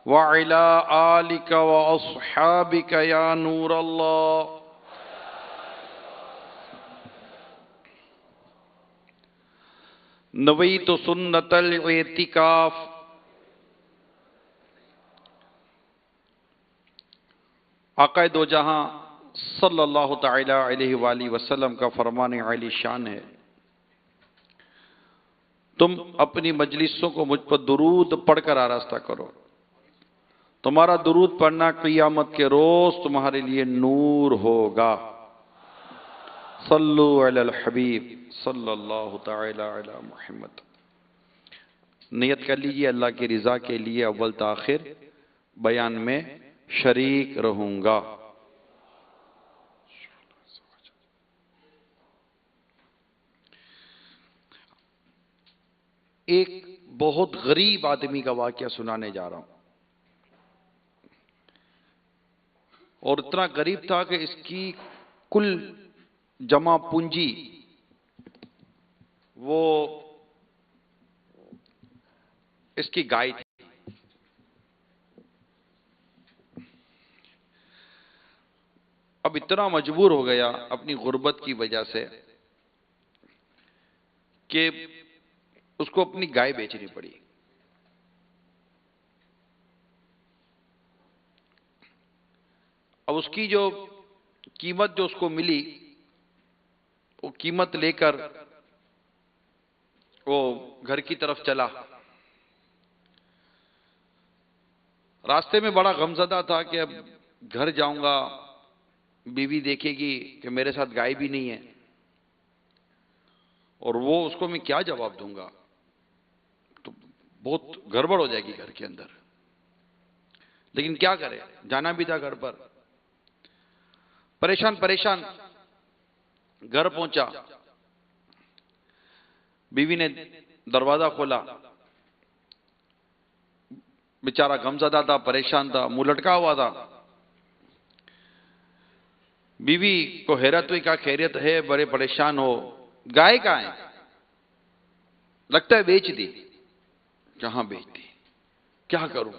وعلى آلك وأصحابك يا نور الله. نویت سنت الاعتکاف. آقا دو جہاں صلی اللہ تعالی علیہ وآلہ وسلم کا فرمان عالی شان ہے، تم اپنی مجلسوں کو مجھ پر درود پڑھ کر آراستہ کرو. تمہارا درود پڑھنا قیامت کے روز تمہارے لیے نور ہوگا. صلو علی الحبیب صلی اللہ تعالی علی محمد. نیت کر لیجئے اللہ کی رضا کے لیے اول تاخر بیان میں شریک رہوں گا. ایک بہت غریب آدمی کا واقعہ سنانے جا رہا ہوں، اور اتنا غریب تھا کہ اس کی کل جمع پونجی وہ اس کی گائے تھی. اب اتنا مجبور ہو گیا اپنی غربت کی وجہ سے کہ اس کو اپنی گائے بیچنی پڑی. اب اس کی جو قیمت جو اس کو ملی، وہ قیمت لے کر وہ گھر کی طرف چلا. راستے میں بڑا غمزدہ تھا کہ اب گھر جاؤں گا، بیوی دیکھے گی کہ میرے ساتھ گائے بھی نہیں ہے، اور وہ اس کو میں کیا جواب دوں گا، تو بہت گڑبڑ ہو جائے گی گھر کے اندر. لیکن کیا کرے، جانا بھی تھا گھر پر. پریشان پریشان گھر پہنچا. بیوی نے دروازہ کھولا. بیچارہ غمزدہ تھا، پریشان تھا، منہ لٹکا ہوا تھا. بیوی کو حیرت ہوئی، کہا خیریت ہے؟ بڑے پریشان ہو. گائے کہاں ہے؟ لگتا ہے بیچ دی. کہاں بیچ دی؟ کیا کروں،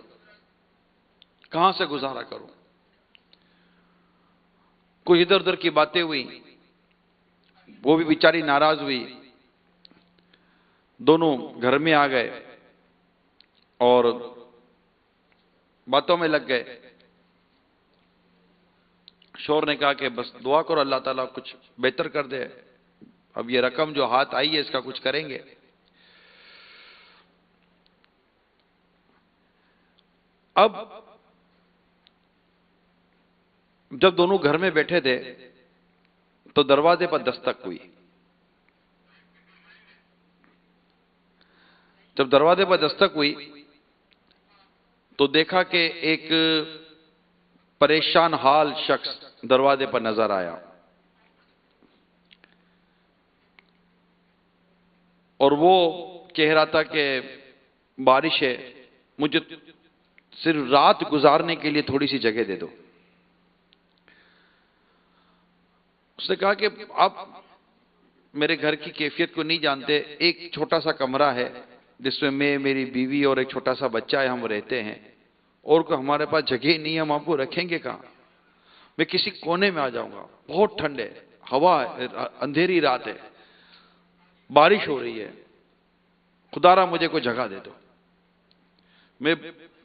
کہاں سے گزارا کروں؟ کوئی ادھر ادھر کی باتیں ہوئی، وہ بھی بیچاری ناراض ہوئی. دونوں گھر میں آ گئے اور باتوں میں لگ گئے. شوہر نے کہا کہ بس دعا کرو اللہ تعالیٰ کچھ بہتر کر دے، اب یہ رقم جو ہاتھ آئی ہے اس کا کچھ کریں گے. اب جب دونوں گھر میں بیٹھے تھے تو دروازے پر دستک ہوئی. جب دروازے پر دستک ہوئی تو دیکھا کہ ایک پریشان حال شخص دروازے پر نظر آیا، اور وہ کہہ رہا تھا کہ بارش ہے، مجھے صرف رات گزارنے کے لیے تھوڑی سی جگہ دے دو. اس نے کہا کہ آپ میرے گھر کی کیفیت کو نہیں جانتے، ایک چھوٹا سا کمرہ ہے جس میں میری بیوی اور ایک چھوٹا سا بچہ ہے، ہم رہتے ہیں، اور کو ہمارے پاس جگہ نہیں ہے، ہم آپ کو رکھیں گے کہاں؟ میں کسی کونے میں آ جاؤں گا. بہت ٹھنڈ ہے، ہوا ہے، اندھیری رات ہے، بارش ہو رہی ہے، خدا را مجھے کوئی جگہ دے دو. میں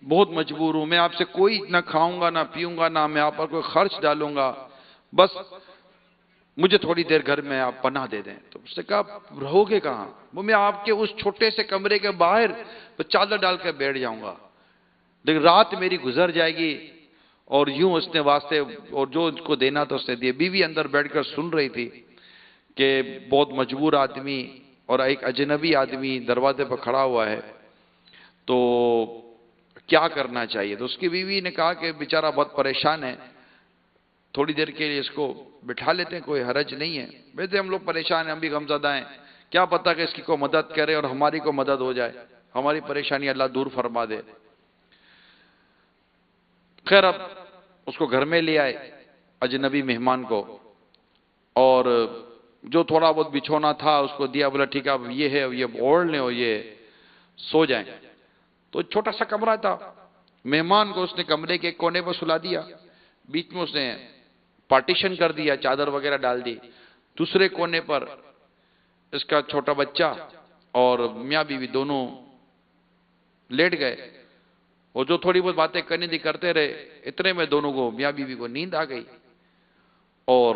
بہت مجبور ہوں، میں آپ سے کوئی نہ کھاؤں گا نہ پیوں گا، نہ میں آپ پر کوئی خرچ ڈالوں گا، بس مجھے تھوڑی دیر گھر میں آپ پناہ دے دیں. تو اس نے کہا رہو گے کہاں؟ وہ میں آپ کے اس چھوٹے سے کمرے کے باہر چادر ڈال کے بیٹھ جاؤں گا، لیکن رات میری گزر جائے گی. اور یوں اس نے واسطے، اور جو اس کو دینا تھا اس نے دیے. بیوی اندر بیٹھ کر سن رہی تھی کہ بہت مجبور آدمی اور ایک اجنبی آدمی دروازے پر کھڑا ہوا ہے، تو کیا کرنا چاہیے. تو اس کی بیوی نے کہا کہ بیچارہ بہت پریشان ہے، تھوڑی دیر کے لیے اس کو بٹھا لیتے ہیں، کوئی حرج نہیں ہے. ویسے ہم لوگ پریشان ہیں، ہم بھی غمزدہ ہیں، کیا پتہ کہ اس کی کوئی مدد کرے اور ہماری کو مدد ہو جائے، ہماری پریشانی اللہ دور فرما دے. خیر اب اس کو گھر میں لے آئے اجنبی مہمان کو، اور جو تھوڑا بہت بچھونا تھا اس کو دیا. بولا ٹھیک ہے اب یہ ہے، یہ اوڑھ لیں اور یہ سو جائیں. تو چھوٹا سا کمرہ تھا، مہمان کو اس نے کمرے کے ایک کونے پر سلا دیا، بیچ میں اس نے پارٹیشن کر دیا، چادر وغیرہ ڈال دی، دوسرے کونے پر اس کا چھوٹا بچہ اور میاں بیوی دونوں لیٹ گئے، وہ جو تھوڑی بہت باتیں کرنی تھی کرتے رہے، اتنے میں دونوں کو میاں بیوی کو نیند آ گئی اور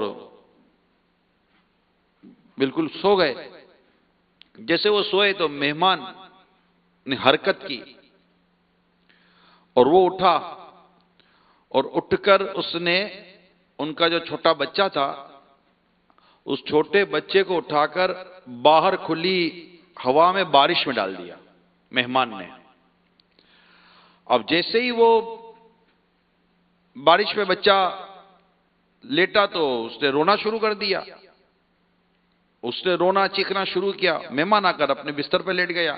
بالکل سو گئے۔ جیسے وہ سوئے تو مہمان نے حرکت کی اور وہ اٹھا اور اٹھ کر اس نے ان کا جو چھوٹا بچہ تھا اس چھوٹے بچے کو اٹھا کر باہر کھلی ہوا میں بارش میں ڈال دیا مہمان نے۔ اب جیسے ہی وہ بارش میں بچہ لیٹا تو اس نے رونا شروع کر دیا، اس نے رونا چیخنا شروع کیا، مہمان آ کر اپنے بستر پہ لیٹ گیا۔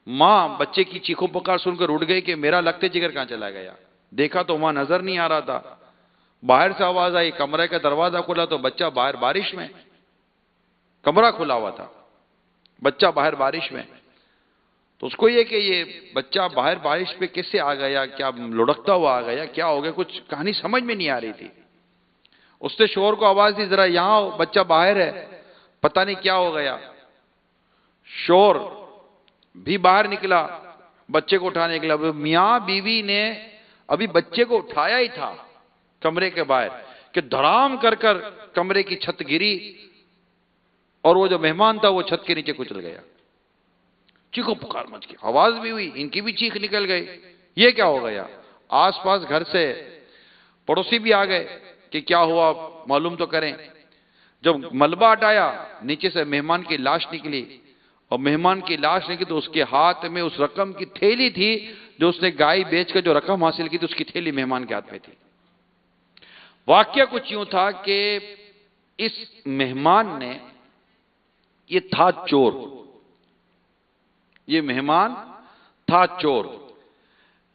ماں بچے کی چیخو پکار سن کر اٹھ گئی کہ میرا لگتے جگر کہاں چلا گیا، دیکھا تو وہاں نظر نہیں آ رہا تھا، باہر سے آواز آئی، کمرے کا دروازہ کھلا تو بچہ باہر بارش میں، کمرہ کھلا ہوا تھا، بچہ باہر بارش میں۔ تو اس کو یہ کہ یہ بچہ باہر بارش پہ کیسے آ گیا، کیا لڑکتا ہوا آ گیا، کیا ہو گیا، کچھ کہانی سمجھ میں نہیں آ رہی تھی۔ اس نے شوہر کو آواز دی، ذرا یہاں آؤ، بچہ باہر ہے، پتہ نہیں کیا ہو گیا۔ شوہر بھی باہر نکلا بچے کو اٹھانے کے لیے، میاں بیوی نے ابھی بچے کو اٹھایا ہی تھا کمرے کے باہر کہ دھڑام کر کر کمرے کی چھت گری اور وہ جو مہمان تھا وہ چھت کے نیچے کچل گیا۔ چیخو پکار مچ گئی، آواز بھی ہوئی، ان کی بھی چیخ نکل گئی، یہ کیا ہو گیا۔ آس پاس گھر سے پڑوسی بھی آ گئے کہ کیا ہوا معلوم تو کریں۔ جب ملبہ ہٹایا نیچے سے مہمان کی لاش نکلی، اور مہمان کی لاش نکلی تو اس کے ہاتھ میں اس رقم کی تھیلی تھی جو اس نے گائے بیچ کر جو رقم حاصل کی تھی، اس کی تھیلی مہمان کے ہاتھ میں تھی۔ واقعہ کچھ یوں تھا کہ اس مہمان نے، یہ تھا چور، یہ مہمان تھا چور،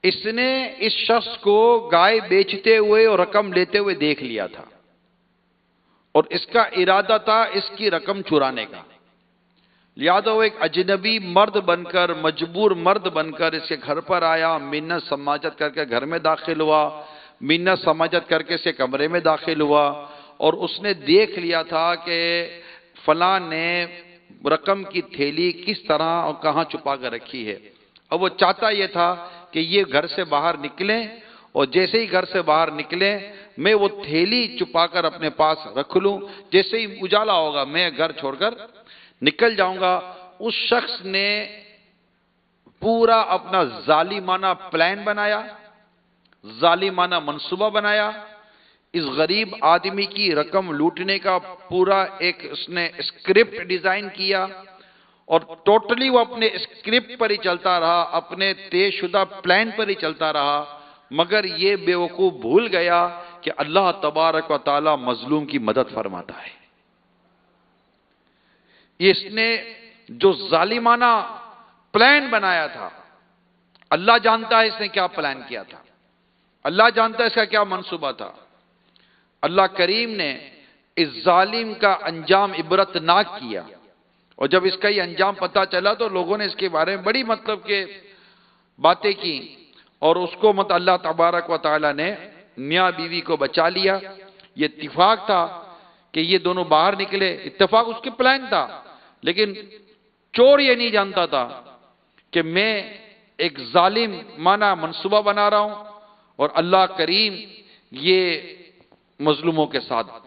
اس نے اس شخص کو گائے بیچتے ہوئے اور رقم لیتے ہوئے دیکھ لیا تھا اور اس کا ارادہ تھا اس کی رقم چرانے کا، لہذا وہ ایک اجنبی مرد بن کر، مجبور مرد بن کر اس کے گھر پر آیا، منت سماجت کر کے گھر میں داخل ہوا، منت سماجت کر کے اس کے کمرے میں داخل ہوا اور اس نے دیکھ لیا تھا کہ فلاں نے رقم کی تھیلی کس طرح اور کہاں چھپا کر رکھی ہے۔ اور وہ چاہتا یہ تھا کہ یہ گھر سے باہر نکلیں اور جیسے ہی گھر سے باہر نکلیں میں وہ تھیلی چھپا کر اپنے پاس رکھ لوں، جیسے ہی اجالا ہوگا میں گھر چھوڑ کر نکل جاؤں گا۔ اس شخص نے پورا اپنا ظالمانہ پلان بنایا، ظالمانہ منصوبہ بنایا، اس غریب آدمی کی رقم لوٹنے کا پورا ایک اس نے اسکرپٹ ڈیزائن کیا اور ٹوٹلی وہ اپنے اسکرپٹ پر ہی چلتا رہا، اپنے طے شدہ پلان پر ہی چلتا رہا، مگر یہ بیوقوف بھول گیا کہ اللہ تبارک و تعالی مظلوم کی مدد فرماتا ہے۔ اس نے جو ظالمانہ پلان بنایا تھا، اللہ جانتا ہے اس نے کیا پلان کیا تھا، اللہ جانتا ہے اس کا کیا منصوبہ تھا۔ اللہ کریم نے اس ظالم کا انجام عبرتناک کیا، اور جب اس کا یہ انجام پتہ چلا تو لوگوں نے اس کے بارے میں بڑی مطلب کہ باتیں کی، اور اس کو اللہ تبارک و تعالی نے میاں بیوی کو بچا لیا۔ یہ اتفاق تھا کہ یہ دونوں باہر نکلے، اتفاق اس کے پلان تھا، لیکن چور یہ نہیں جانتا تھا کہ میں ایک ظالم معنی منصوبہ بنا رہا ہوں اور اللہ کریم یہ مظلوموں کے ساتھ ہے،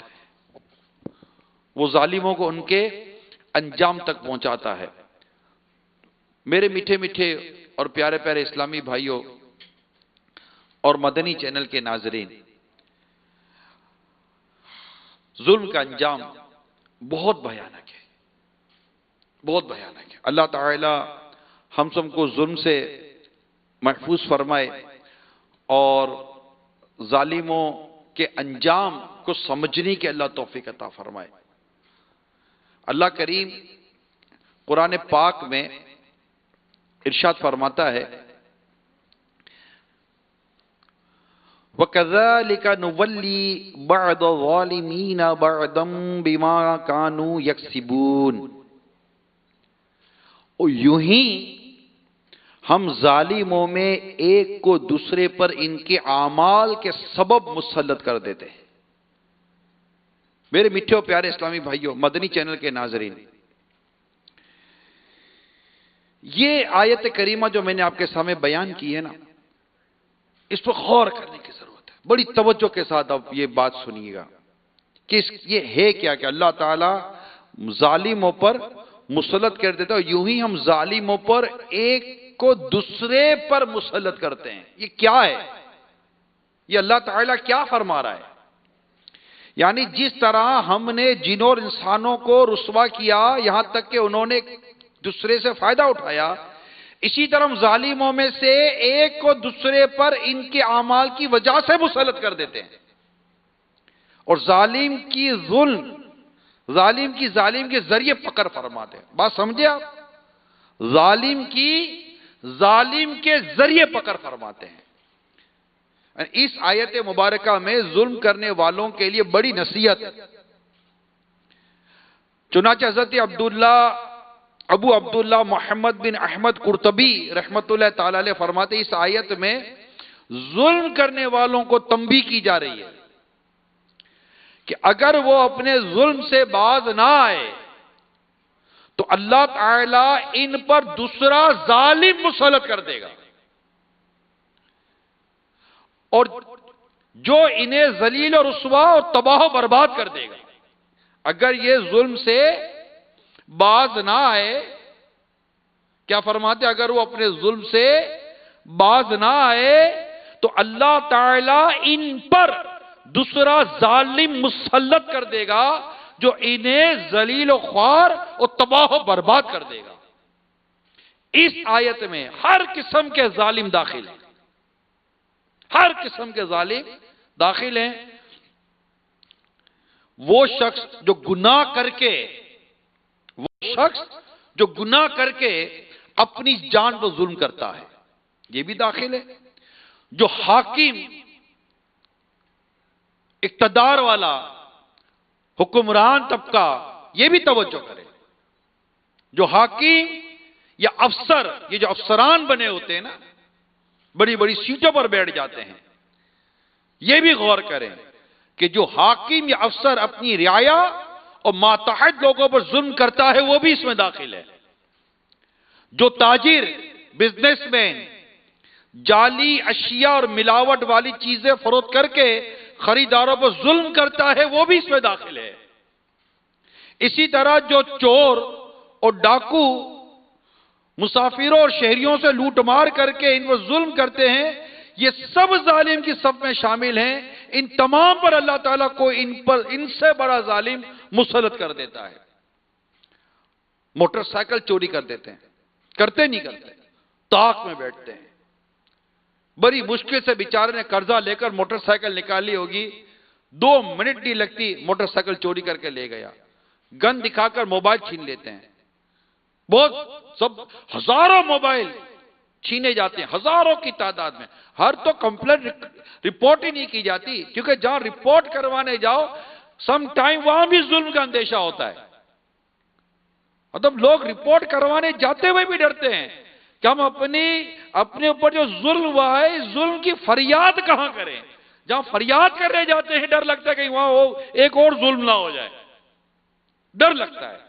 وہ ظالموں کو ان کے انجام تک پہنچاتا ہے۔ میرے میٹھے میٹھے اور پیارے پیارے اسلامی بھائیوں اور مدنی چینل کے ناظرین، ظلم کا انجام بہت بھیانک ہے، بہت بھیانک ہے۔ اللہ تعالی ہم سب کو ظلم سے محفوظ فرمائے اور ظالموں کے انجام کو سمجھنے کی اللہ توفیق عطا فرمائے۔ اللہ کریم قرآن پاک میں ارشاد فرماتا ہے، وَكَذَلِكَ نُوَلِّي بَعْضَ الظَّالِمِينَ بَعْضًا بِمَا كَانُوا يَكْسِبُونَ، اور یوں ہی ہم ظالموں میں ایک کو دوسرے پر ان کے اعمال کے سبب مسلط کر دیتے ہیں۔ میرے میٹھے اور پیارے اسلامی بھائیوں، مدنی چینل کے ناظرین، یہ آیت کریمہ جو میں نے آپ کے سامنے بیان کی ہے نا، اس پر غور کرنے کی ضرورت ہے۔ بڑی توجہ کے ساتھ اب یہ بات سنیے گا کہ یہ ہے کیا کہ اللہ تعالیٰ ظالموں پر مسلط کر دیتا ہے، اور یوں ہی ہم ظالموں پر ایک کو دوسرے پر مسلط کرتے ہیں۔ یہ کیا ہے؟ یہ اللہ تعالیٰ کیا فرما رہا ہے؟ یعنی جس طرح ہم نے جنوں اور انسانوں کو رسوا کیا یہاں تک کہ انہوں نے دوسرے سے فائدہ اٹھایا، اسی طرح ہم ظالموں میں سے ایک کو دوسرے پر ان کے اعمال کی وجہ سے مسلط کر دیتے ہیں۔ اور ظالم کے ذریعے پکڑ فرماتے ہیں۔ بات سمجھے آپ؟ ظالم کے ذریعے پکڑ فرماتے ہیں۔ اس آیت مبارکہ میں ظلم کرنے والوں کے لیے بڑی نصیحت ہے۔ چنانچہ حضرت ابو عبداللہ محمد بن احمد قرطبی رحمت اللہ تعالی علیہ فرماتے ہیں، اس آیت میں ظلم کرنے والوں کو تنبیہ کی جا رہی ہے کہ اگر وہ اپنے ظلم سے باز نہ آئے تو اللہ تعالیٰ ان پر دوسرا ظالم مسلط کر دے گا، اور جو انہیں ذلیل اور رسوا اور تباہ و برباد کر دے گا۔ اگر یہ ظلم سے باز نہ آئے، کیا فرماتے؟ اگر وہ اپنے ظلم سے باز نہ آئے تو اللہ تعالیٰ ان پر دوسرا ظالم مسلط کر دے گا جو انہیں ذلیل و خوار اور تباہ و برباد کر دے گا۔ اس آیت میں ہر قسم کے ظالم داخل ہیں، ہر قسم کے ظالم داخل ہیں۔ وہ شخص جو گناہ کر کے اپنی جان پر ظلم کرتا ہے، یہ بھی داخل ہے۔ جو حاکم، اقتدار والا حکمران طبقہ، یہ بھی توجہ کرے۔ جو حاکم یا افسر، یہ جو افسران بنے ہوتے ہیں نا، بڑی بڑی سیٹوں پر بیٹھ جاتے ہیں، یہ بھی غور کریں کہ جو حاکم یا افسر اپنی رعایا اور ماتحت لوگوں پر ظلم کرتا ہے، وہ بھی اس میں داخل ہے۔ جو تاجر، بزنس مین جعلی اشیاء اور ملاوٹ والی چیزیں فروخت کر کے خریداروں پر ظلم کرتا ہے، وہ بھی اس میں داخل ہے۔ اسی طرح جو چور اور ڈاکو مسافروں اور شہریوں سے لوٹ مار کر کے ان پر ظلم کرتے ہیں، یہ سب ظالم کی صف میں شامل ہیں۔ ان تمام پر اللہ تعالیٰ کو ان سے بڑا ظالم مسلط کر دیتا ہے۔ موٹر سائیکل چوری کر دیتے ہیں، کرتے نہیں کرتے، طاق میں بیٹھتے ہیں۔ بڑی مشکل سے بیچارے نے قرضہ لے کر موٹر سائیکل نکالی ہوگی، 2 منٹ نہیں لگتی موٹر سائیکل چوری کر کے لے گیا۔ گن دکھا کر موبائل چھین لیتے ہیں، ہزاروں موبائل چھینے جاتے ہیں، ہزاروں کی تعداد میں۔ ہر تو کمپلین رپورٹ ہی نہیں کی جاتی، کیونکہ جہاں رپورٹ کروانے جاؤ سم ٹائم وہاں بھی ظلم کا اندیشہ ہوتا ہے۔ مطلب لوگ رپورٹ کروانے جاتے ہوئے بھی ڈرتے ہیں کہ ہم اپنے اوپر جو ظلم ہوا ہے، اس ظلم کی فریاد کہاں کریں۔ جہاں فریاد کرنے جاتے ہیں ڈر لگتا ہے کہ وہاں ایک اور ظلم نہ ہو جائے، ڈر لگتا ہے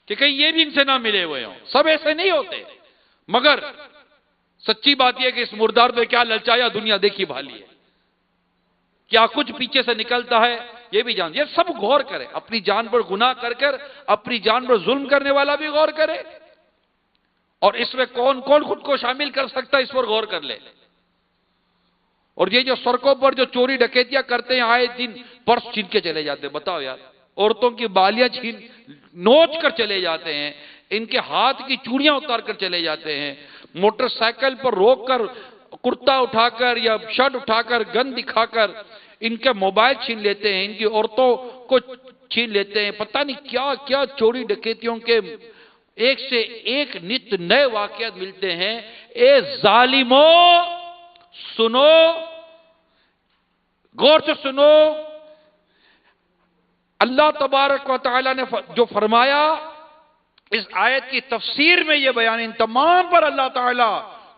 کہ کہیں یہ بھی ان سے نہ ملے ہوئے ہوں۔ سب ایسے نہیں ہوتے، مگر سچی بات یہ ہے کہ اس مردار پہ کیا للچایا دنیا دیکھی بھالی ہے، کیا کچھ پیچھے سے نکلتا ہے یہ بھی جان۔ یہ سب غور کرے، اپنی جان پر گناہ کر اپنی جان پر ظلم کرنے والا بھی غور کرے، اور اس میں کون کون خود کو شامل کر سکتا ہے اس پر غور کر لے۔ اور یہ جو سڑکوں پر جو چوری ڈکیتیاں کرتے ہیں، آئے دن پرس چھین کے چلے جاتے ہیں، بتاؤ یار، عورتوں کی بالیاں نوچ کر چلے جاتے ہیں، ان کے ہاتھ کی چوڑیاں اتار کر چلے جاتے ہیں، موٹر سائیکل پر روک کر کرتا اٹھا کر یا شرٹ اٹھا کر گن دکھا کر ان کے موبائل چھین لیتے ہیں، ان کی عورتوں کو چھین لیتے ہیں، پتہ نہیں کیا کیا چوری ڈکیتیوں کے ایک سے ایک نت نئے واقعات ملتے ہیں۔ اے ظالموں سنو، غور سے سنو، اللہ تبارک و تعالی نے جو فرمایا اس آیت کی تفسیر میں یہ بیان، ان تمام پر اللہ تعالیٰ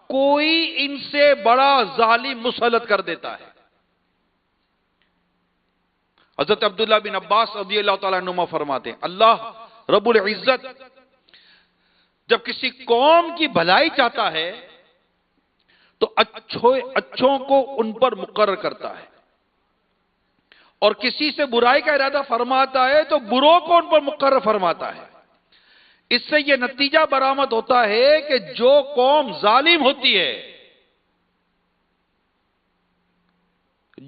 کوئی ان سے بڑا ظالم مسلط کر دیتا ہے۔ حضرت عبداللہ بن عباس رضی اللہ تعالیٰ عنہما فرماتے ہیں، اللہ رب العزت جب کسی قوم کی بھلائی چاہتا ہے تو اچھوں کو ان پر مقرر کرتا ہے، اور کسی سے برائی کا ارادہ فرماتا ہے تو بروں کو ان پر مقرر فرماتا ہے۔ اس سے یہ نتیجہ برآمد ہوتا ہے کہ جو قوم ظالم ہوتی ہے،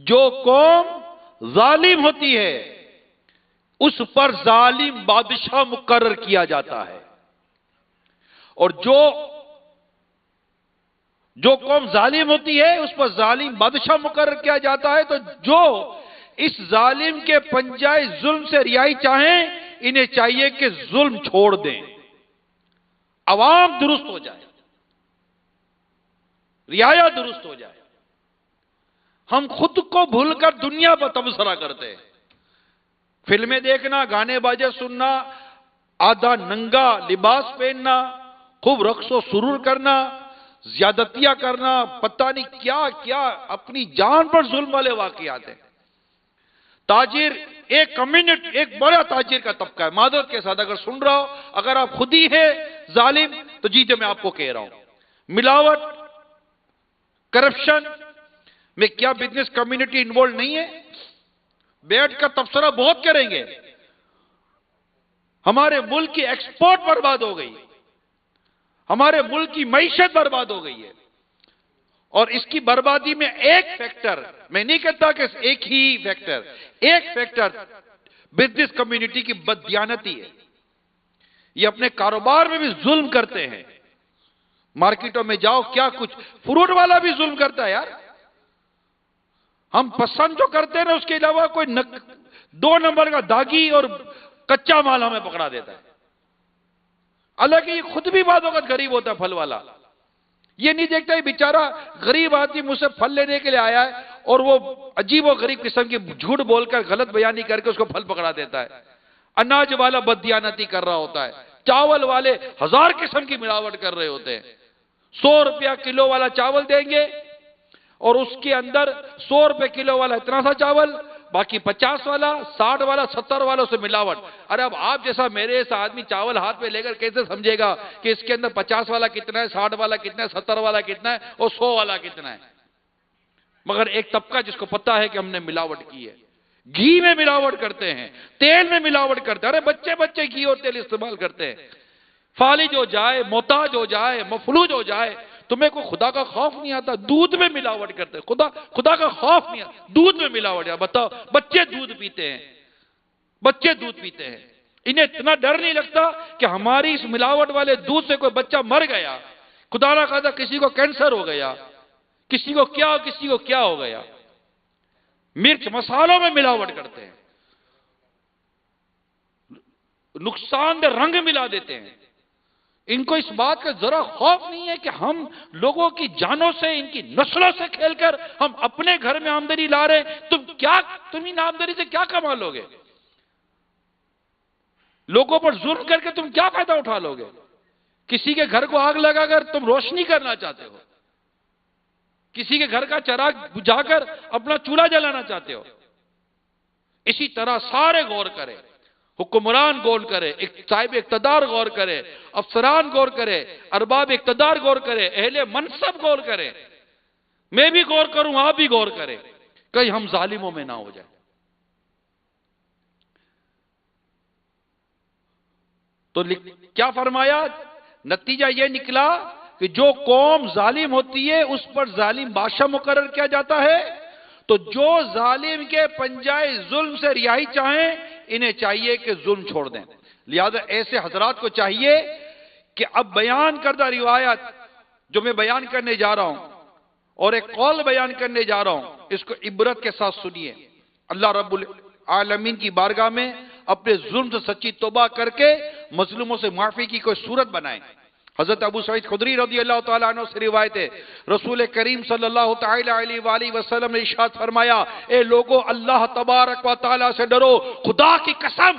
جو قوم ظالم ہوتی ہے، اس پر ظالم بادشاہ مقرر کیا جاتا ہے، اور جو قوم ظالم ہوتی ہے اس پر ظالم بادشاہ مقرر کیا جاتا ہے۔ تو جو اس ظالم کے پنجائے ظلم سے رہائی چاہیں، انہیں چاہیے کہ ظلم چھوڑ دیں، عوام درست ہو جائے، رعایا درست ہو جائے۔ ہم خود کو بھول کر دنیا پر تبصرہ کرتے ہیں، فلمیں دیکھنا، گانے باجے سننا، آدھا ننگا لباس پہننا، خوب رقص و سرور کرنا، زیادتیاں کرنا، پتہ نہیں کیا کیا، اپنی جان پر ظلم والے واقعات ہیں۔ تاجر، ایک کمیونٹی، ایک بڑا تاجر کا طبقہ ہے، معذرت کے ساتھ اگر سن رہا ہو، اگر آپ خود ہی ہے ظالم تو جیتے میں آپ کو کہہ رہا ہوں، ملاوٹ، کرپشن میں کیا بزنس کمیونٹی انوالو نہیں ہے؟ بیٹھ کر تبصرہ بہت کریں گے۔ ہمارے ملک کی ایکسپورٹ برباد ہو گئی، ہمارے ملک کی معیشت برباد ہو گئی ہے، اور اس کی بربادی میں ایک فیکٹر، میں نہیں کہتا کہ ایک ہی فیکٹر، ایک فیکٹر بزنس کمیونٹی کی بددیانتی ہے۔ یہ اپنے کاروبار میں بھی ظلم کرتے ہیں، مارکیٹوں میں جاؤ، کیا کچھ، فروٹ والا بھی ظلم کرتا ہے یار۔ ہم پسند جو کرتے ہیں نا، اس کے علاوہ کوئی دو نمبر کا داغی اور کچا مال ہمیں پکڑا دیتا ہے۔ حالانکہ یہ خود بھی بعض وقت غریب ہوتا ہے، پھل والا یہ نہیں دیکھتا، یہ بیچارہ غریب آدمی مجھ سے پھل لینے کے لیے آیا ہے، اور وہ عجیب و غریب قسم کی جھوٹ بول کر، غلط بیانی کر کے اس کو پھل پکڑا دیتا ہے۔ اناج والا بددیانتی کر رہا ہوتا ہے، چاول والے ہزار قسم کی ملاوٹ کر رہے ہوتے ہیں۔ 100 روپیہ کلو والا چاول دیں گے، اور اس کے اندر 100 روپے کلو والا اتنا سا چاول، باقی 50 والا، 60 والا، 70 والا سے ملاوٹ۔ ارے اب آپ جیسا میرے جیسا آدمی چاول ہاتھ میں لے کر کیسے سمجھے گا کہ اس کے اندر 50 والا کتنا ہے، 60 والا کتنا ہے، 70 والا کتنا ہے، اور 100 والا کتنا ہے؟ مگر ایک طبقہ جس کو پتا ہے کہ ہم نے ملاوٹ کی ہے، گھی میں ملاوٹ کرتے ہیں، تیل میں ملاوٹ کرتے ہیں۔ ارے بچے گھی اور تیل استعمال کرتے ہیں، فالج ہو جائے، محتاج ہو جائے، مفلوج ہو جائے، تمہیں کوئی خدا کا خوف نہیں آتا؟ دودھ میں ملاوٹ کرتے ہیں، خدا کا خوف نہیں آتا، دودھ میں ملاوٹ ہے۔ بتاؤ، بچے دودھ پیتے ہیں، بچے دودھ پیتے ہیں، انہیں اتنا ڈر نہیں لگتا کہ ہماری اس ملاوٹ والے دودھ سے کوئی بچہ مر گیا، خدا نہ خواستہ کسی کو کینسر ہو گیا، کسی کو کیا ہو گیا۔ مرچ مسالوں میں ملاوٹ کرتے ہیں، نقصان دہ رنگ ملا دیتے ہیں۔ ان کو اس بات کا ذرا خوف نہیں ہے کہ ہم لوگوں کی جانوں سے، ان کی نسلوں سے کھیل کر ہم اپنے گھر میں آمدنی لا رہے ہیں۔ تم ان آمدنی سے کیا کما لو گے؟ لوگوں پر ظلم کر کے تم کیا فائدہ اٹھا لو گے؟ کسی کے گھر کو آگ لگا کر تم روشنی کرنا چاہتے ہو، کسی کے گھر کا چراغ بجھا کر اپنا چولہا جلانا چاہتے ہو۔ اسی طرح سارے غور کریں، حکمران غور کرے، صاحب اقتدار غور کرے، افسران غور کرے، ارباب اقتدار غور کرے، اہل منصب غور کرے، میں بھی غور کروں، آپ بھی غور کریں، کہیں ہم ظالموں میں نہ ہو جائیں۔ تو کیا فرمایا؟ نتیجہ یہ نکلا کہ جو قوم ظالم ہوتی ہے اس پر ظالم بادشاہ مقرر کیا جاتا ہے۔ تو جو ظالم کے پنجائے ظلم سے رہائی چاہیں، انہیں چاہیے کہ ظلم چھوڑ دیں۔ لہذا ایسے حضرات کو چاہیے کہ اب بیان کردہ روایت جو میں بیان کرنے جا رہا ہوں، اور ایک قول بیان کرنے جا رہا ہوں، اس کو عبرت کے ساتھ سنیے۔ اللہ رب العالمین کی بارگاہ میں اپنے ظلم سے سچی توبہ کر کے مظلوموں سے معافی کی کوئی صورت بنائیں۔ حضرت ابو سعید خدری رضی اللہ تعالیٰ عنہ سے روایت ہے، رسول کریم صلی اللہ تعالیٰ علیہ وآلہ وسلم نے ارشاد فرمایا، اے لوگو، اللہ تبارک و تعالیٰ سے ڈرو، خدا کی قسم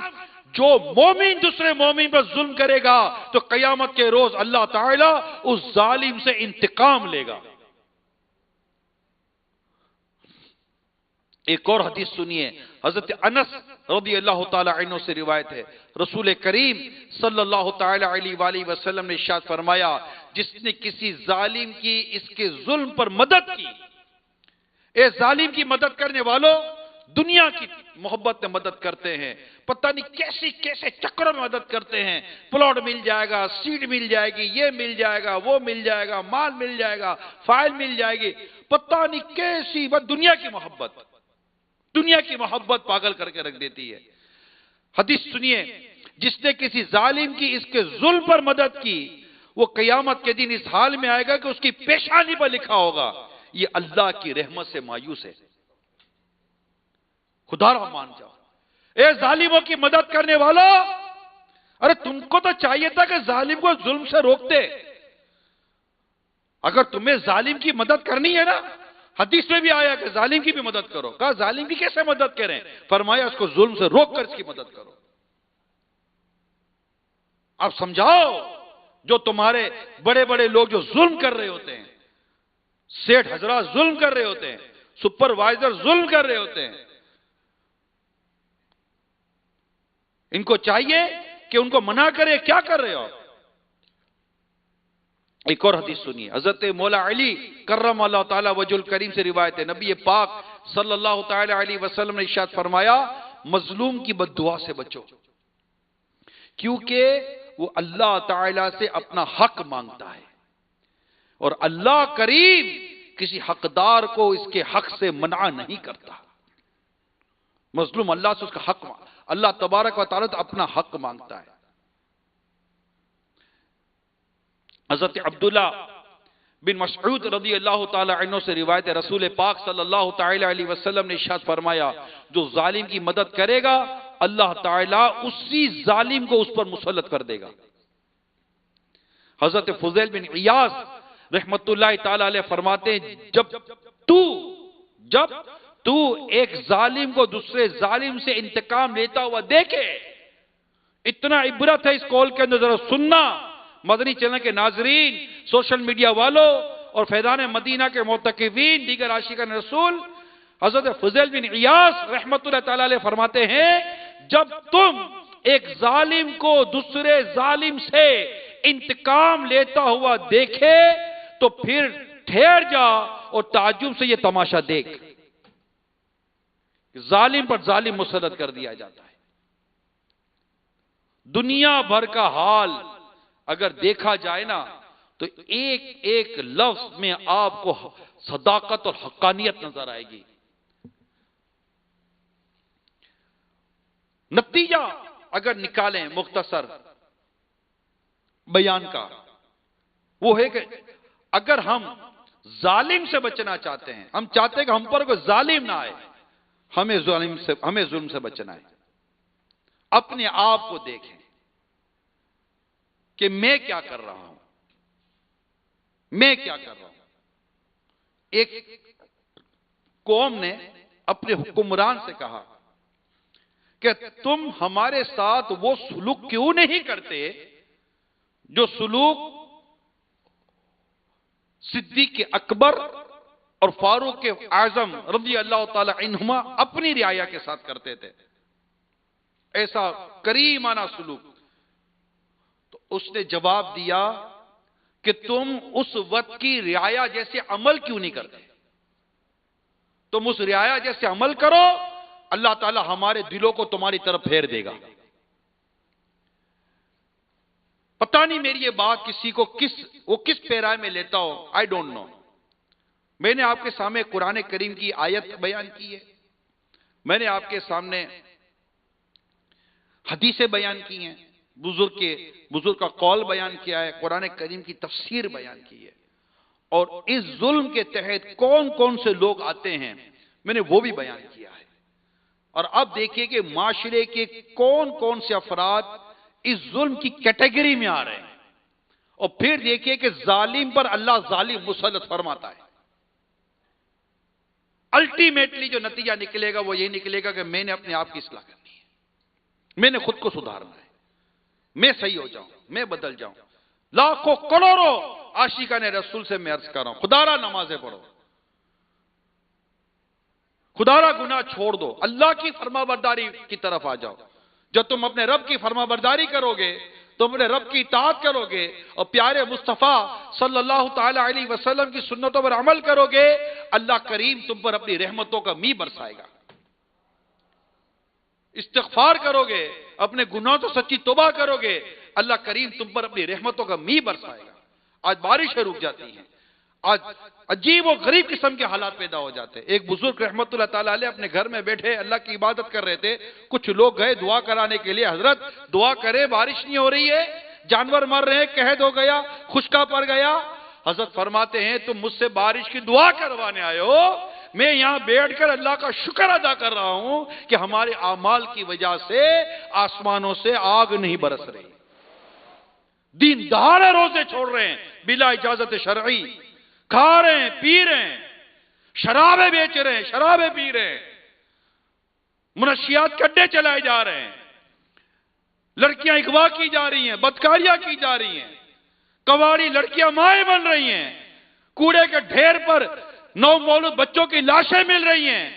جو مومن دوسرے مومن پر ظلم کرے گا تو قیامت کے روز اللہ تعالیٰ اس ظالم سے انتقام لے گا. ایک اور حدیث سنیے, حضرت انس رضی اللہ تعالی عنہ سے روایت ہے, رسول کریم صلی اللہ تعالی علیہ وآلہ وسلم نے ارشاد فرمایا, جس نے کسی ظالم کی اس کے ظلم پر مدد کی, اے ظالم کی مدد کرنے والوں, دنیا کی محبت میں مدد کرتے ہیں, پتہ نہیں کیسی کیسے چکروں میں مدد کرتے ہیں, پلاٹ مل جائے گا, سیٹ مل جائے گی, یہ مل جائے گا, وہ مل جائے گا, مال مل جائے گا, فائل مل جائے گی, پتہ نہیں کیسی, بس دنیا کی محبت, دنیا کی محبت پاگل کر کے رکھ دیتی ہے. حدیث سنیے, جس نے کسی ظالم کی اس کے ظلم پر مدد کی, وہ قیامت کے دن اس حال میں آئے گا کہ اس کی پیشانی پر لکھا ہوگا, یہ اللہ کی رحمت سے مایوس ہے. خدا را مان جاؤ. اے ظالموں کی مدد کرنے والوں, ارے تم کو تو چاہیے تھا کہ ظالم کو ظلم سے روکتے. اگر تمہیں ظالم کی مدد کرنی ہے نا, حدیث میں بھی آیا کہ ظالم کی بھی مدد کرو. کہا ظالم کی کیسے مدد کریں؟ فرمایا اس کو ظلم سے روک کر اس کی مدد کرو. اب سمجھاؤ, جو تمہارے بڑے بڑے لوگ جو ظلم کر رہے ہوتے ہیں, سیٹھ حضرات ظلم کر رہے ہوتے ہیں, سپروائزر ظلم کر رہے ہوتے ہیں, ان کو چاہیے کہ ان کو منع کرے. کیا کر رہے ہو؟ ایک اور حدیث سنیے, حضرت مولا علی کرم اللہ تعالی وجہ الکریم سے روایت ہے, نبی پاک صلی اللہ تعالی علیہ وسلم نے ارشاد فرمایا, مظلوم کی بد دعا سے بچو, کیونکہ وہ اللہ تعالی سے اپنا حق مانگتا ہے, اور اللہ کریم کسی حقدار کو اس کے حق سے منع نہیں کرتا. مظلوم اللہ سے اس کا حق, اللہ تبارک و تعالی اپنا حق مانگتا ہے. حضرت عبداللہ بن مسعود رضی اللہ تعالی عنہ سے روایت ہے, رسول پاک صلی اللہ تعالی علیہ وسلم نے ارشاد فرمایا, جو ظالم کی مدد کرے گا اللہ تعالیٰ اسی ظالم کو اس پر مسلط کر دے گا. حضرت فضیل بن عیاض رحمت اللہ تعالی علیہ فرماتے ہیں, جب تو ایک ظالم کو دوسرے ظالم سے انتقام لیتا ہوا دیکھے, اتنا عبرت ہے اس قول کے اندر, ذرا سننا. مدنی چینل کے ناظرین, سوشل میڈیا والوں اور فیضان مدینہ کے معتکفین, دیگر عاشقان رسول, حضرت فضیل بن عیاض رحمت اللہ تعالی علیہ فرماتے ہیں, جب تم ایک ظالم کو دوسرے ظالم سے انتقام لیتا ہوا دیکھے تو پھر ٹھہر جا اور تعجب سے یہ تماشا دیکھ. ظالم پر ظالم مسلط کر دیا جاتا ہے. دنیا بھر کا حال اگر دیکھا جائے نا, تو ایک ایک لفظ میں آپ کو صداقت اور حقانیت نظر آئے گی. نتیجہ اگر نکالیں مختصر بیان کا, وہ ہے کہ اگر ہم ظالم سے بچنا چاہتے ہیں, ہم چاہتے ہیں کہ ہم پر کوئی ظالم نہ آئے, ہمیں ظلم سے بچنا ہے. اپنے آپ کو دیکھیں کہ میں کیا کر رہا ہوں, میں کیا کر رہا ہوں. ایک قوم نے اپنے حکمران سے کہا کہ تم ہمارے ساتھ وہ سلوک کیوں نہیں کرتے جو سلوک صدیق اکبر اور فاروق اعظم رضی اللہ تعالی عنہما اپنی رعایا کے ساتھ کرتے تھے, ایسا کریمانہ سلوک. تو اس نے جواب دیا کہ تم اس وقت کی رعایا جیسے عمل کیوں نہیں کرتے. تم اس رعایا جیسے عمل کرو, اللہ تعالی ہمارے دلوں کو تمہاری طرف پھیر دے گا. پتہ نہیں میری یہ بات کسی کو کس پیرائے میں لیتا ہو, آئی ڈونٹ نو. میں نے آپ کے سامنے قرآن کریم کی آیت بیان کی ہے, میں نے آپ کے سامنے حدیثیں بیان کی ہیں, بزرگ کا قول بیان کیا ہے, قرآن کریم کی تفسیر بیان کی ہے, اور اس ظلم کے تحت کون کون سے لوگ آتے ہیں میں نے وہ بھی بیان کیا ہے. اور اب دیکھیے کہ معاشرے کے کون کون سے افراد اس ظلم کی کیٹیگری میں آ رہے ہیں, اور پھر دیکھیے کہ ظالم پر اللہ ظالم مسلط فرماتا ہے. الٹیمیٹلی جو نتیجہ نکلے گا وہ یہ نکلے گا کہ میں نے اپنے آپ کی اصلاح کرنی ہے, میں نے خود کو سدھارنا ہے، میں صحیح ہو جاؤں، میں بدل جاؤں. لاکھوں کروڑوں عاشقان رسول سے میں عرض کر رہا ہوں، خدا را نمازیں پڑھو، خدا را گناہ چھوڑ دو، اللہ کی فرما برداری کی طرف آ جاؤ. جب تم اپنے رب کی فرما برداری کرو گے، تم اپنے رب کی اطاعت کرو گے اور پیارے مصطفیٰ صلی اللہ تعالی علیہ وسلم کی سنتوں پر عمل کرو گے، اللہ کریم تم پر اپنی رحمتوں کا می برسائے گا. استغفار کرو گے، اپنے گناہوں تو سچی توبہ کرو گے، اللہ کریم تم پر اپنی رحمتوں کا می برسائے گا. آج بارشیں رک جاتی ہیں، آج عجیب و غریب قسم کے حالات پیدا ہو جاتے ہیں. ایک بزرگ رحمت اللہ تعالیٰ علیہ اپنے گھر میں بیٹھے اللہ کی عبادت کر رہے تھے. کچھ لوگ گئے دعا کرانے کے لیے، حضرت دعا کرے بارش نہیں ہو رہی ہے، جانور مر رہے ہیں، قحط ہو گیا، خشکا پڑ گیا. حضرت فرماتے ہیں تم مجھ سے بارش کی دعا کروانے آئے ہو، میں یہاں بیٹھ کر اللہ کا شکر ادا کر رہا ہوں کہ ہمارے اعمال کی وجہ سے آسمانوں سے آگ نہیں برس رہی. دین دہاڑے روزے چھوڑ رہے ہیں بلا اجازت شرعی، کھا رہے ہیں، پی رہے ہیں، شرابیں بیچ رہے ہیں، شرابیں پی رہے ہیں، منشیات کے اڈے چلائے جا رہے ہیں، لڑکیاں اغوا کی جا رہی ہیں، بدکاریاں کی جا رہی ہیں، کواڑی لڑکیاں مائیں بن رہی ہیں، کوڑے کے ڈھیر پر نو مولود بچوں کی لاشیں مل رہی ہیں،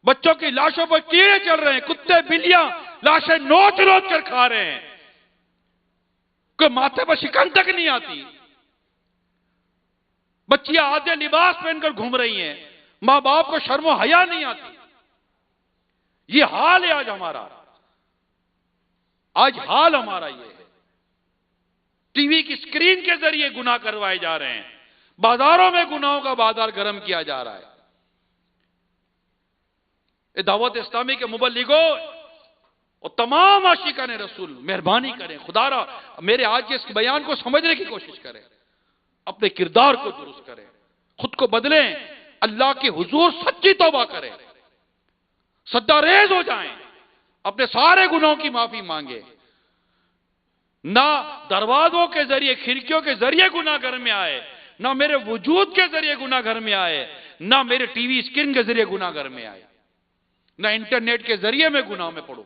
بچوں کی لاشوں پر کیڑے چل رہے ہیں، کتے بلیاں لاشیں نوچ نوچ کر کھا رہے ہیں، کوئی ماتھے پر شکن تک نہیں آتی، بچیاں آدھے لباس پہن کر گھوم رہی ہیں، ماں باپ کو شرم و حیا نہیں آتی. یہ حال ہے آج ہمارا، آج حال ہمارا یہ ہے. ٹی وی کی اسکرین کے ذریعے گناہ کروائے جا رہے ہیں، بازاروں میں گناہوں کا بازار گرم کیا جا رہا ہے. دعوت اسلامی کے مبلغوں اور تمام عاشقان رسول مہربانی کریں، خدا را میرے آج کے اس بیان کو سمجھنے کی کوشش کریں، اپنے کردار کو درست کریں، خود کو بدلیں، اللہ کے حضور سچی توبہ کریں، سجدہ ریز ہو جائیں، اپنے سارے گناہوں کی معافی مانگیں. نہ دروازوں کے ذریعے کھڑکیوں کے ذریعے گناہ گھر میں آئے، نہ میرے وجود کے ذریعے گناہ گھر میں آئے، نہ میرے ٹی وی اسکرین کے ذریعے گناہ گھر میں آئے، نہ انٹرنیٹ کے ذریعے میں گناہ میں پڑوں.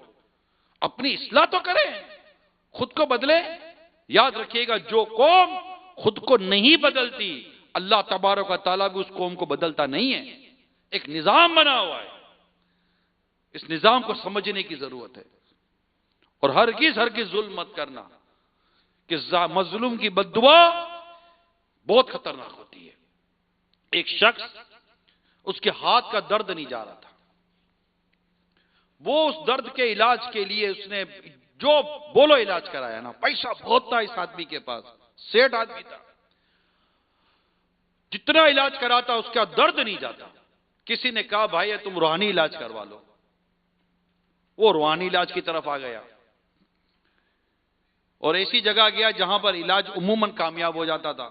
اپنی اصلاح تو کریں، خود کو بدلیں. یاد رکھیے گا جو قوم خود کو نہیں بدلتی، اللہ تبارک و تعالیٰ بھی اس قوم کو بدلتا نہیں ہے. ایک نظام بنا ہوا ہے، اس نظام کو سمجھنے کی ضرورت ہے. اور ہرگز ظلم مت کرنا، کہ مظلوم کی بد دعا بہت خطرناک ہوتی ہے. ایک شخص اس کے ہاتھ کا درد نہیں جا رہا تھا، وہ اس درد کے علاج کے لیے اس نے جو بولو علاج کرایا نا، پیسہ بہت تھا اس آدمی کے پاس، سیٹ آدمی تھا، جتنا علاج کراتا اس کا درد نہیں جاتا. کسی نے کہا بھائی تم روحانی علاج کروا لو، وہ روحانی علاج کی طرف آ گیا اور ایسی جگہ گیا جہاں پر علاج عموماً کامیاب ہو جاتا تھا.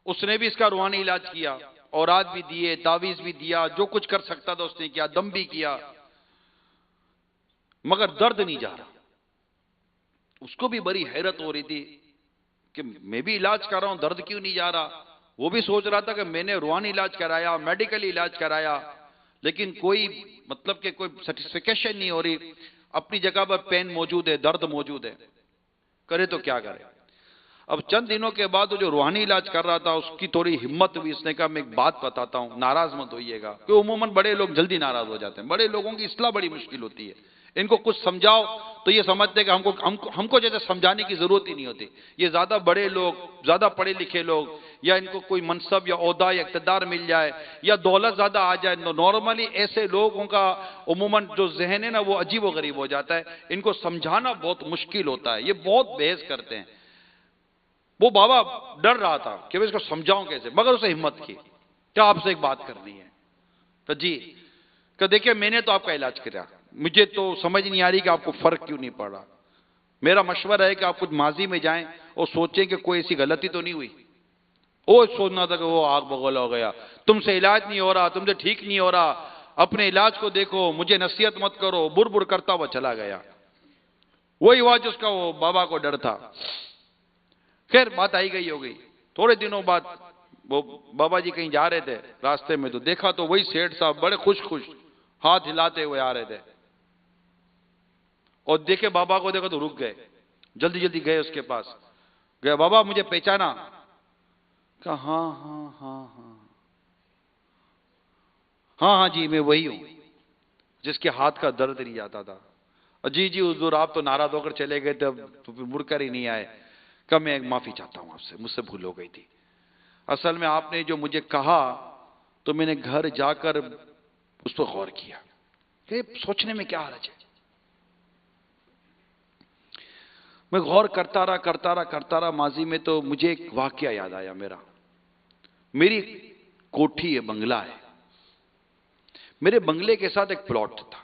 اس نے بھی اس کا روحانی علاج کیا، اوراد بھی دیے، تعویذ بھی دیا، جو کچھ کر سکتا تھا اس نے کیا، دم بھی کیا، مگر درد نہیں جا رہا. اس کو بھی بڑی حیرت ہو رہی تھی کہ میں بھی علاج کر رہا ہوں، درد کیوں نہیں جا رہا. وہ بھی سوچ رہا تھا کہ میں نے روحانی علاج کرایا، میڈیکلی علاج کرایا، لیکن کوئی مطلب کہ کوئی سیٹسفیکیشن نہیں ہو رہی. اپنی جگہ پر پین موجود ہے، درد موجود ہے، کرے تو کیا کرے. اب چند دنوں کے بعد وہ جو روحانی علاج کر رہا تھا اس کی تھوڑی ہمت ہوئی. اس نے کہا میں ایک بات بتاتا ہوں، ناراض مت ہوئیے گا، کہ عموماً بڑے لوگ جلدی ناراض ہو جاتے ہیں، بڑے لوگوں کی اصلاح بڑی مشکل ہوتی ہے. ان کو کچھ سمجھاؤ تو یہ سمجھتے ہیں کہ ہم کو جیسے سمجھانے کی ضرورت ہی نہیں ہوتی. یہ زیادہ بڑے لوگ، زیادہ پڑھے لکھے لوگ، یا ان کو کوئی منصب یا عہدہ یا اقتدار مل جائے یا دولت زیادہ آ جائے، نارملی ایسے لوگوں کا عموماً جو ذہن ہے نا وہ عجیب و غریب ہو جاتا ہے. ان کو سمجھانا بہت مشکل ہوتا ہے، یہ بہت بحث کرتے ہیں. وہ بابا ڈر رہا تھا کہ میں اس کو سمجھاؤں کیسے، مگر اسے ہمت کی کہ آپ سے ایک بات کرنی ہے. تو جی کہ دیکھیں میں نے تو آپ کا علاج کرا، مجھے تو سمجھ نہیں آ رہی کہ آپ کو فرق کیوں نہیں پڑ رہا. میرا مشورہ ہے کہ آپ کچھ ماضی میں جائیں اور سوچیں کہ کوئی ایسی غلطی تو نہیں ہوئی. وہ سوچنا تھا کہ وہ آگ بگولا ہو گیا، تم سے علاج نہیں ہو رہا، تم سے ٹھیک نہیں ہو رہا، اپنے علاج کو دیکھو، مجھے نصیحت مت کرو، بر بر کرتا ہوا چلا گیا. وہی ہوا جو اس کا وہ بابا کو ڈر تھا. خیر بات آئی گئی ہو گئی. تھوڑے دنوں بعد وہ بابا جی کہیں جا رہے تھے، راستے میں تو دیکھا تو وہی سیٹھ صاحب بڑے خوش ہاتھ ہلاتے ہوئے آ رہے تھے. اور دیکھے بابا کو دیکھا تو رک گئے، جلدی جلدی گئے اس کے پاس، گئے بابا مجھے پہچانا؟ کہا ہاں ہاں ہاں ہاں ہاں ہاں جی میں وہی ہوں جس کے ہاتھ کا درد نہیں جاتا تھا۔ جی جی حضور آپ تو ناراض ہو کر چلے گئے تھے، اب تو پھر مڑ کر ہی نہیں آئے۔ کہ میں معافی چاہتا ہوں آپ سے، مجھ سے بھول ہو گئی تھی۔ اصل میں آپ نے جو مجھے کہا تو میں نے گھر جا کر اس پر غور کیا کہ سوچنے میں کیا حرج ہے۔ میں غور کرتا رہا ماضی میں، تو مجھے ایک واقعہ یاد آیا میری کوٹھی ہے، بنگلہ ہے، میرے بنگلے کے ساتھ ایک پلاٹ تھا۔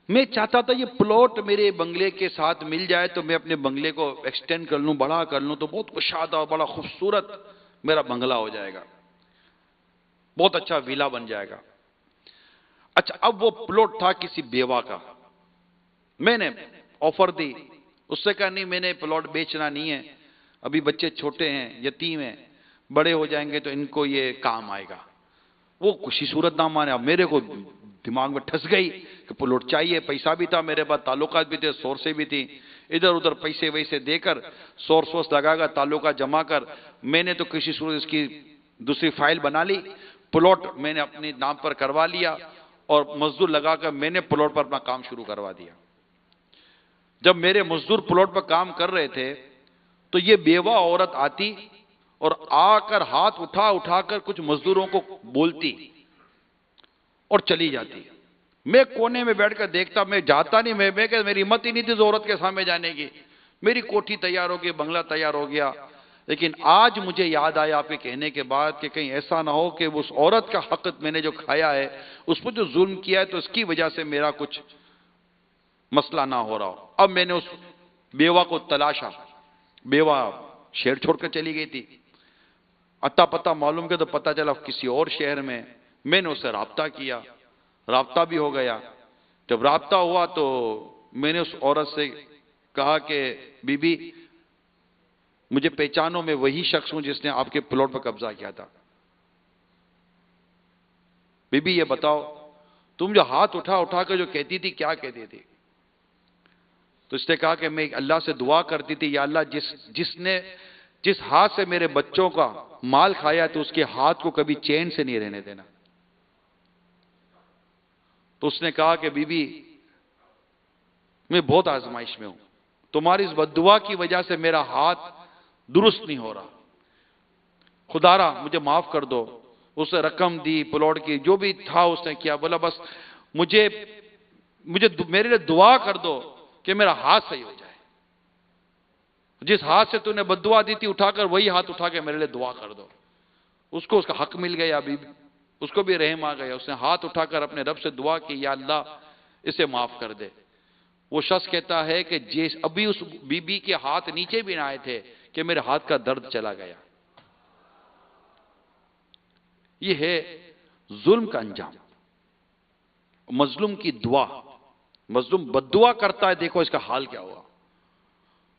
میں چاہتا تھا یہ پلاٹ میرے بنگلے کے ساتھ مل جائے تو میں اپنے بنگلے کو ایکسٹینڈ کر لوں، بڑا کر لوں، تو بہت کشادہ اور بڑا خوبصورت میرا بنگلہ ہو جائے گا، بہت اچھا ویلا بن جائے گا۔ اچھا اب وہ پلاٹ تھا کسی بیوہ کا، میں نے آفر دی، اس سے کہا نہیں میں نے پلاٹ بیچنا نہیں ہے، ابھی بچے چھوٹے ہیں، یتیم ہیں، بڑے ہو جائیں گے تو ان کو یہ کام آئے گا۔ وہ کسی صورت نہ مانے۔ اب میرے کو دماغ میں ٹھس گئی کہ پلاٹ چاہیے، پیسہ بھی تھا میرے پاس، تعلقات بھی تھے، سورسیں بھی تھی، ادھر ادھر پیسے ویسے دے کر سورس لگا کر تعلقات جمع کر میں نے تو کسی صورت اس کی دوسری فائل بنا لی، پلاٹ میں نے اپنے نام پر کروا لیا اور مزدور لگا کر میں نے پلاٹ پر اپنا کام شروع کروا دیا۔ جب میرے مزدور پلاٹ پر کام کر رہے تھے تو یہ بیوہ عورت آتی اور آ کر ہاتھ اٹھا کر کچھ مزدوروں کو بولتی اور چلی جاتی۔ میں کونے میں بیٹھ کر دیکھتا، میں جاتا نہیں، میں کہ میری ہمت ہی نہیں تھی اس عورت کے سامنے جانے کی۔ میری کوٹھی تیار ہو گئی، بنگلہ تیار ہو گیا، لیکن آج مجھے یاد آیا آپ کے کہنے کے بعد کہ کہیں ایسا نہ ہو کہ اس عورت کا حق میں نے جو کھایا ہے، اس پر جو ظلم کیا ہے تو اس کی وجہ سے میرا کچھ مسئلہ نہ ہو رہا ہو۔ اب میں نے اس بیوہ کو تلاشا، بیوہ شہر چھوڑ کر چلی گئی تھی، اتا پتہ معلوم کیا تو پتہ چلا کسی اور شہر میں نے اسے رابطہ کیا، رابطہ بھی ہو گیا۔ جب رابطہ ہوا تو میں نے اس عورت سے کہا کہ بی بی مجھے پہچانو، میں وہی شخص ہوں جس نے آپ کے پلاٹ پر قبضہ کیا تھا۔ بی بی یہ بتاؤ تم جو ہاتھ اٹھا کر جو کہتی تھی کیا کہتی تھی؟ تو اس نے کہا کہ میں اللہ سے دعا کرتی تھی، یا اللہ جس ہاتھ سے میرے بچوں کا مال کھایا تو اس کے ہاتھ کو کبھی چین سے نہیں رہنے دینا۔ تو اس نے کہا کہ بی بی میں بہت آزمائش میں ہوں، تمہاری اس بد دعا کی وجہ سے میرا ہاتھ درست نہیں ہو رہا، خدا را مجھے معاف کر دو۔ اسے رقم دی، پلاٹ کی جو بھی تھا اس نے کیا، بولا بس مجھے میرے لیے دعا کر دو کہ میرا ہاتھ صحیح ہو جائے، جس ہاتھ سے تو نے بد دعا دی تھی اٹھا کر وہی ہاتھ اٹھا کے میرے لیے دعا کر دو۔ اس کو اس کا حق مل گیا، بی بی اس کو بھی رحم آ گیا، اس نے ہاتھ اٹھا کر اپنے رب سے دعا کی، یا اللہ اسے معاف کر دے۔ وہ شخص کہتا ہے کہ ابھی اس بی بی کے ہاتھ نیچے بھی نہ آئے تھے کہ میرے ہاتھ کا درد چلا گیا۔ یہ ہے ظلم کا انجام، مظلوم کی دعا۔ مظلوم بد دعا کرتا ہے، دیکھو اس کا حال کیا ہوا۔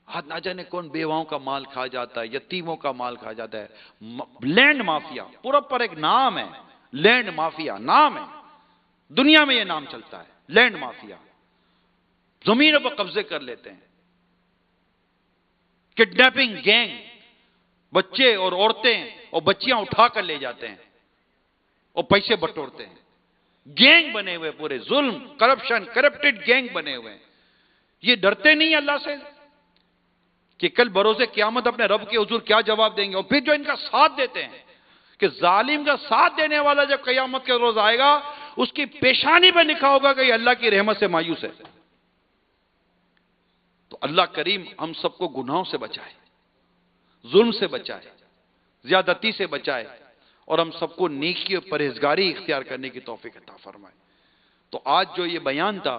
ہاتھ نہ جانے کون بیواؤں کا مال کھا جاتا ہے، یتیموں کا مال کھا جاتا ہے۔ لینڈ مافیا پورا پر ایک نام ہے، لینڈ مافیا نام ہے، دنیا میں یہ نام چلتا ہے، لینڈ مافیا۔ زمینوں پر قبضے کر لیتے ہیں، کڈنیپنگ گینگ، بچے اور عورتیں اور بچیاں اٹھا کر لے جاتے ہیں اور پیسے بٹورتے ہیں۔ گینگ بنے ہوئے پورے، ظلم، کرپشن، کرپٹڈ گینگ بنے ہوئے ہیں۔ یہ ڈرتے نہیں اللہ سے کہ کل بروز قیامت اپنے رب کے حضور کیا جواب دیں گے؟ اور پھر جو ان کا ساتھ دیتے ہیں کہ ظالم کا ساتھ دینے والا جب قیامت کے روز آئے گا اس کی پیشانی پہ لکھا ہوگا کہ یہ اللہ کی رحمت سے مایوس ہے۔ تو اللہ کریم ہم سب کو گناہوں سے بچائے، ظلم سے بچائے، زیادتی سے بچائے، اور ہم سب کو نیکی اور پرہیزگاری اختیار کرنے کی توفیق عطا فرمائے۔ تو آج جو یہ بیان تھا،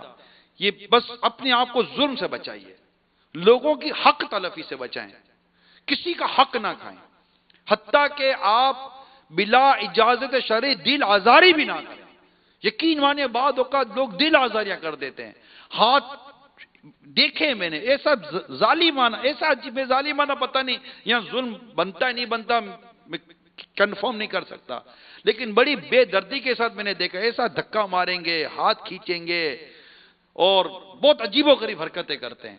یہ بس اپنے آپ کو ظلم سے بچائیے، لوگوں کی حق تلفی سے بچائیں، کسی کا حق نہ کھائیں، حتیٰ کہ آپ بلا اجازت شرعی دل آزاری بھی نہ کریں۔ یقین مانے بعض اوقات لوگ دل آزاریاں کر دیتے ہیں، ہاتھ دیکھے میں نے ایسا ظالمانہ، ایسا عجیب ظالمانہ، پتہ نہیں یہاں ظلم بنتا ہے نہیں بنتا، میں کنفرم نہیں کر سکتا، لیکن بڑی بے دردی کے ساتھ میں نے دیکھا، ایسا دھکا ماریں گے، ہاتھ کھینچیں گے، اور بہت عجیب و غریب حرکتیں کرتے ہیں.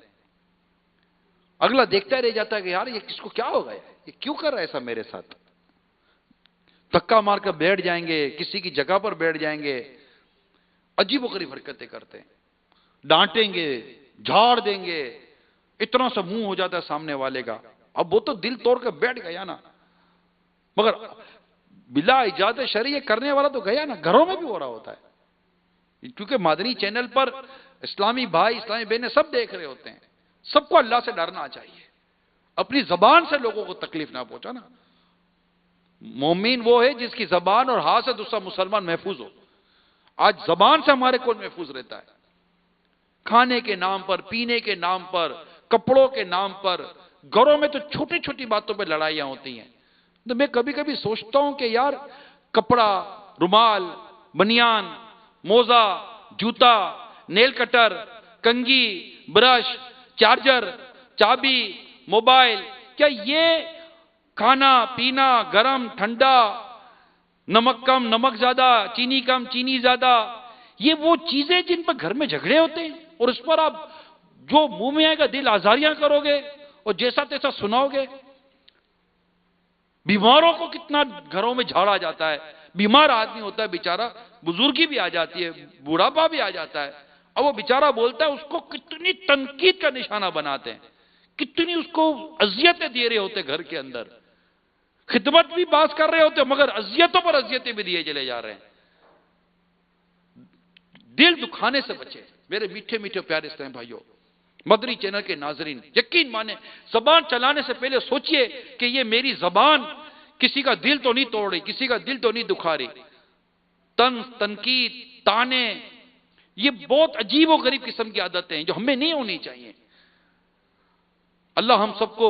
اگلا دیکھتا رہ جاتا ہے کہ یار یہ کس کو کیا ہو گیا، یہ کیوں کر رہا ہے ایسا میرے ساتھ. دھکا مار کر بیٹھ جائیں گے، کسی کی جگہ پر بیٹھ جائیں گے، عجیب و غریب حرکتیں کرتے ہیں. ڈانٹیں گے، جھاڑ دیں گے، اتنا سا منہ ہو جاتا ہے سامنے والے کا. اب وہ تو دل توڑ کر بیٹھ گیا نا، مگر بلا اجازت شرعی کرنے والا تو گیا نا. گھروں میں بھی ہو رہا ہوتا ہے، کیونکہ مدنی چینل پر اسلامی بھائی اسلامی بہنیں سب دیکھ رہے ہوتے ہیں. سب کو اللہ سے ڈرنا چاہیے، اپنی زبان سے لوگوں کو تکلیف نہ پہنچانا. مومن وہ ہے جس کی زبان اور ہاتھ سے دوسرا مسلمان محفوظ ہو. آج زبان سے ہمارے کول محفوظ رہتا ہے. کھانے کے نام پر، پینے کے نام پر، کپڑوں کے نام پر، گھروں میں تو چھوٹی چھوٹی باتوں پہ لڑائیاں ہوتی ہیں. تو میں کبھی کبھی سوچتا ہوں کہ یار کپڑا، رومال، بنیان، موزہ، جوتا، نیل کٹر، کنگھی، برش، چارجر، چابی، موبائل، کیا یہ کھانا پینا، گرم ٹھنڈا، نمک کم نمک زیادہ، چینی کم چینی زیادہ، یہ وہ چیزیں جن پر گھر میں جھگڑے ہوتے ہیں اور اس پر آپ جو منہ میں آئے گا دل آزاریاں کرو گے اور جیسا تیسا سناؤ گے. بیماروں کو کتنا گھروں میں جھاڑا جاتا ہے. بیمار آدمی ہوتا ہے بیچارہ، بزرگی بھی آ جاتی ہے، بوڑھاپا بھی آ جاتا ہے، اور وہ بیچارہ بولتا ہے، اس کو کتنی تنقید کا نشانہ بناتے ہیں، کتنی اس کو اذیتیں دے رہے ہوتے گھر کے اندر. خدمت بھی باز کر رہے ہوتے مگر اذیتوں پر اذیتیں بھی دیے چلے جا رہے ہیں. دل دکھانے سے بچے میرے میٹھے میٹھے پیارے اسلام بھائیوں. مدنی چینل کے ناظرین یقین مانیں، زبان چلانے سے پہلے سوچئے کہ یہ میری زبان کسی کا دل تو نہیں توڑ رہی، کسی کا دل تو نہیں دکھا رہی. تنقید، تانے، یہ بہت عجیب و غریب قسم کی عادتیں ہیں جو ہمیں نہیں ہونی چاہیے. اللہ ہم سب کو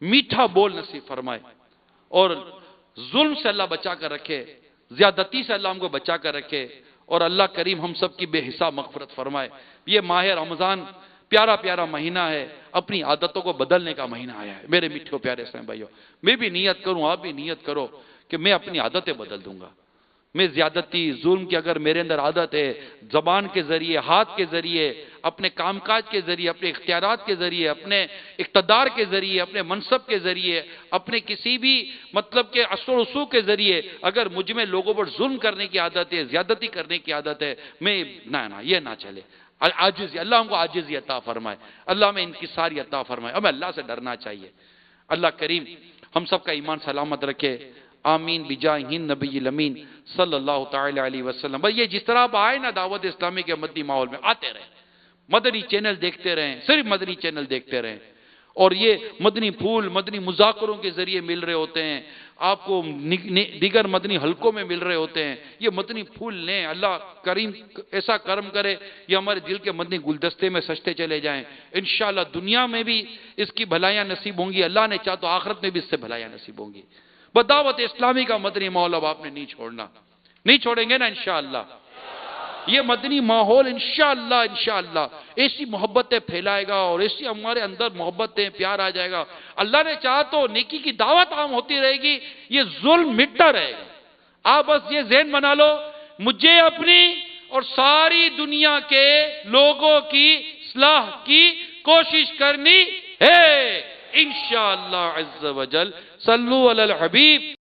میٹھا بول نصیب فرمائے اور ظلم سے اللہ بچا کر رکھے، زیادتی سے اللہ ہم کو بچا کر رکھے، اور اللہ کریم ہم سب کی بے حساب مغفرت فرمائے. یہ ماہ رمضان پیارا پیارا مہینہ ہے، اپنی عادتوں کو بدلنے کا مہینہ آیا ہے. میرے میٹھے پیارے اسلام بھائیوں، میں بھی نیت کروں، آپ بھی نیت کرو کہ میں اپنی عادتیں بدل دوں گا. میں زیادتی، ظلم کی اگر میرے اندر عادت ہے، زبان کے ذریعے، ہاتھ کے ذریعے، اپنے کام کاج کے ذریعے، اپنے اختیارات کے ذریعے، اپنے اقتدار کے ذریعے، اپنے منصب کے ذریعے، اپنے کسی بھی مطلب کے اثر و رسوخ کے ذریعے اگر مجھ میں لوگوں پر ظلم کرنے کی عادت ہے، زیادتی کرنے کی عادت ہے، میں نہ یہ نہ چلے. عاجزی، اللہ ہم کو عاجزی عطا فرمائے، اللہ میں انکساری عطا فرمائے. ہمیں اللہ سے ڈرنا چاہیے. اللہ کریم ہم سب کا ایمان سلامت رکھے. آمین بجاہ نبی الامین صلی اللہ تعالی علیہ وسلم. بس یہ جس طرح آپ آئے نا دعوت اسلامی کے مدنی ماحول میں، آتے رہیں، مدنی چینل دیکھتے رہیں، صرف مدنی چینل دیکھتے رہیں. اور یہ مدنی پھول مدنی مذاکروں کے ذریعے مل رہے ہوتے ہیں، آپ کو دیگر مدنی حلقوں میں مل رہے ہوتے ہیں. یہ مدنی پھول لیں، اللہ کریم ایسا کرم کرے یہ ہمارے دل کے مدنی گلدستے میں سجتے چلے جائیں. انشاءاللہ دنیا میں بھی اس کی بھلائیاں نصیب ہوں گی، اللہ نے چاہا تو آخرت میں بھی اس سے بھلائیاں نصیب ہوں گی. دعوت اسلامی کا مدنی ماحول اب آپ نے نہیں چھوڑنا، نہیں چھوڑیں گے نا انشاءاللہ. یہ مدنی ماحول انشاءاللہ ایسی محبتیں پھیلائے گا اور ایسی ہمارے اندر محبتیں پیار آ جائے گا. اللہ نے چاہا تو نیکی کی دعوت عام ہوتی رہے گی، یہ ظلم مٹتا رہے گا. آپ بس یہ ذہن بنا لو، مجھے اپنی اور ساری دنیا کے لوگوں کی اصلاح کی کوشش کرنی ہے انشاءاللہ عز و جل. صلو علی الحبیب.